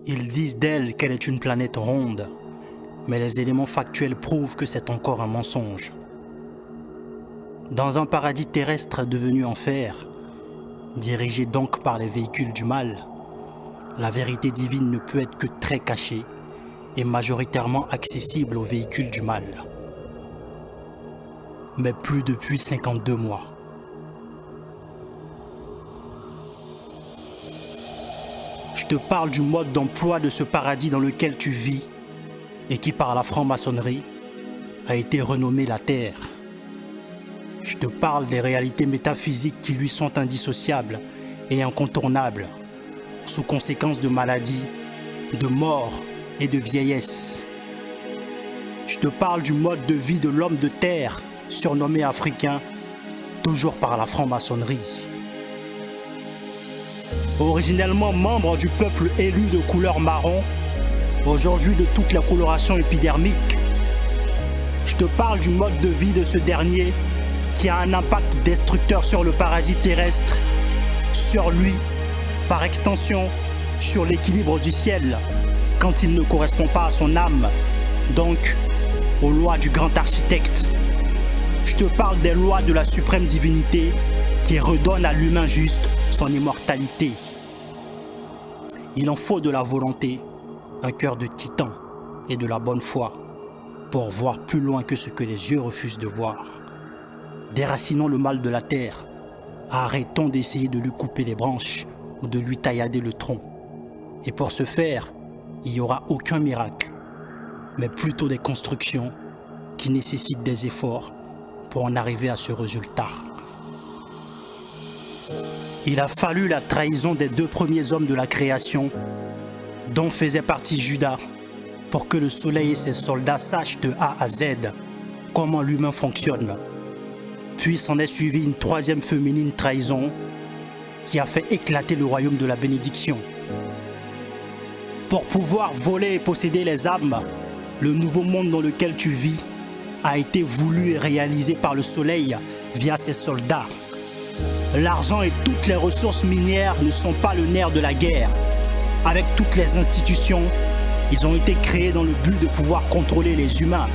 Ils disent d'elle qu'elle est une planète ronde, mais les éléments factuels prouvent que c'est encore un mensonge. Dans un paradis terrestre devenu enfer, dirigé donc par les véhicules du mal, la vérité divine ne peut être que très cachée et majoritairement accessible aux véhicules du mal. Mais plus depuis 52 mois. Je te parle du mode d'emploi de ce paradis dans lequel tu vis et qui par la franc-maçonnerie a été renommé la Terre. Je te parle des réalités métaphysiques qui lui sont indissociables et incontournables, sous conséquence de maladies, de mort et de vieillesse. Je te parle du mode de vie de l'homme de terre, surnommé africain, toujours par la franc-maçonnerie. Originellement membre du peuple élu de couleur marron, aujourd'hui de toutes les colorations épidermiques. Je te parle du mode de vie de ce dernier qui a un impact destructeur sur le paradis terrestre, sur lui, par extension, sur l'équilibre du ciel, quand il ne correspond pas à son âme, donc aux lois du grand architecte. Je te parle des lois de la suprême divinité qui redonne à l'humain juste son immortalité. Il en faut de la volonté, un cœur de titan et de la bonne foi pour voir plus loin que ce que les yeux refusent de voir. Déracinons le mal de la terre, arrêtons d'essayer de lui couper les branches ou de lui taillader le tronc. Et pour ce faire, il n'y aura aucun miracle, mais plutôt des constructions qui nécessitent des efforts pour en arriver à ce résultat. Il a fallu la trahison des 2 premiers hommes de la création, dont faisait partie Judas, pour que le soleil et ses soldats sachent de A à Z comment l'humain fonctionne. Puis s'en est suivi une 3e féminine trahison qui a fait éclater le royaume de la bénédiction. Pour pouvoir voler et posséder les âmes, le nouveau monde dans lequel tu vis a été voulu et réalisé par le soleil via ses soldats. L'argent et toutes les ressources minières ne sont pas le nerf de la guerre. Avec toutes les institutions, ils ont été créés dans le but de pouvoir contrôler les humains.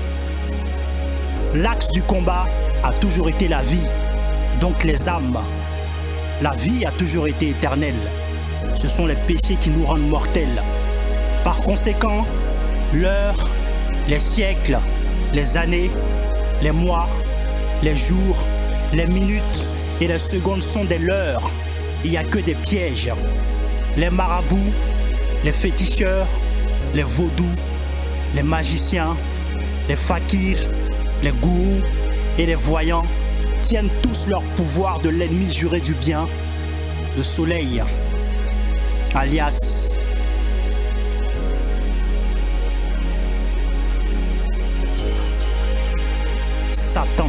L'axe du combat a toujours été la vie, donc les âmes. La vie a toujours été éternelle. Ce sont les péchés qui nous rendent mortels. Par conséquent, l'heure, les siècles, les années, les mois, les jours, les minutes et les secondes sont des leurres. Il n'y a que des pièges. Les marabouts, les féticheurs, les vaudous, les magiciens, les fakirs, les gourous et les voyants tiennent tous leur pouvoir de l'ennemi juré du bien, le soleil, alias Satan.